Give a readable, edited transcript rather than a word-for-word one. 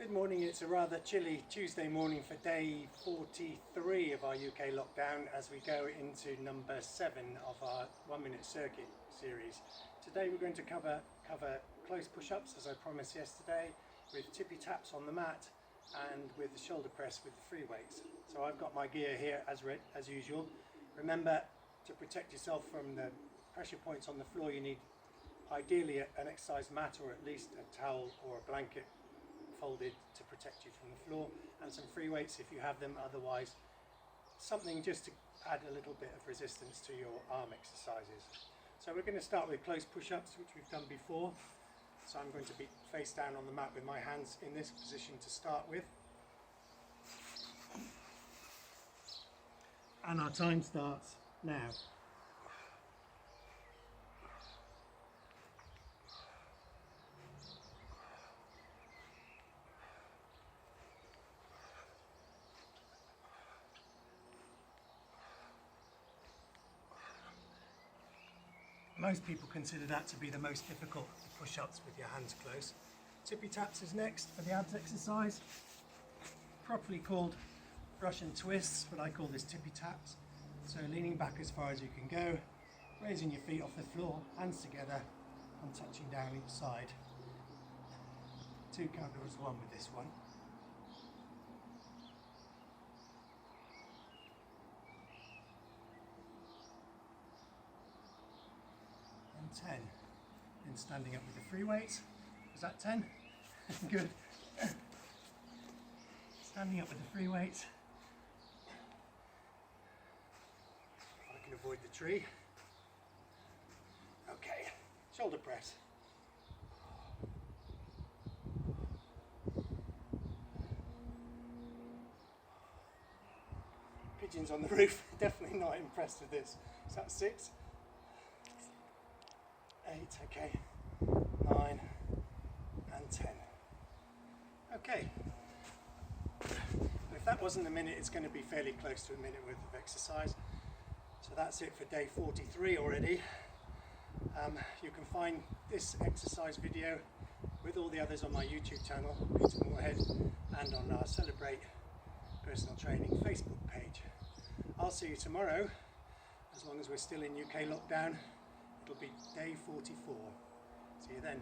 Good morning. It's a rather chilly Tuesday morning for day 43 of our UK lockdown as we go into number 7 of our 1 minute circuit series. Today we're going to cover close push-ups as I promised yesterday, with tippy taps on the mat and with the shoulder press with the free weights. So I've got my gear here as usual. Remember, to protect yourself from the pressure points on the floor, you need ideally an exercise mat or at least a towel or a blanket folded to protect you from the floor, and some free weights if you have them, otherwise something just to add a little bit of resistance to your arm exercises. So we're going to start with close push-ups, which we've done before. So I'm going to be face down on the mat with my hands in this position to start with, and our time starts now. Most people consider that to be the most difficult push-ups with your hands close. Tippy taps is next for the abs exercise, properly called Russian twists, but I call this tippy taps. So leaning back as far as you can go, raising your feet off the floor, hands together and touching down each side. 2 count as 1 with this one. And 10. Then standing up with the free weights. Was that 10? Good. Standing up with the free weights. I can avoid the tree. Okay, shoulder press. Pigeons on the roof, definitely not impressed with this. Is that 6? 8, okay, 9 and 10. Okay, if that wasn't a minute, it's going to be fairly close to a minute worth of exercise. So that's it for day 43 already. You can find this exercise video with all the others on my YouTube channel, Peter Moorhead, and on our Celebrate Personal Training Facebook page. I'll see you tomorrow, as long as we're still in UK lockdown. It'll be day 44. See you then.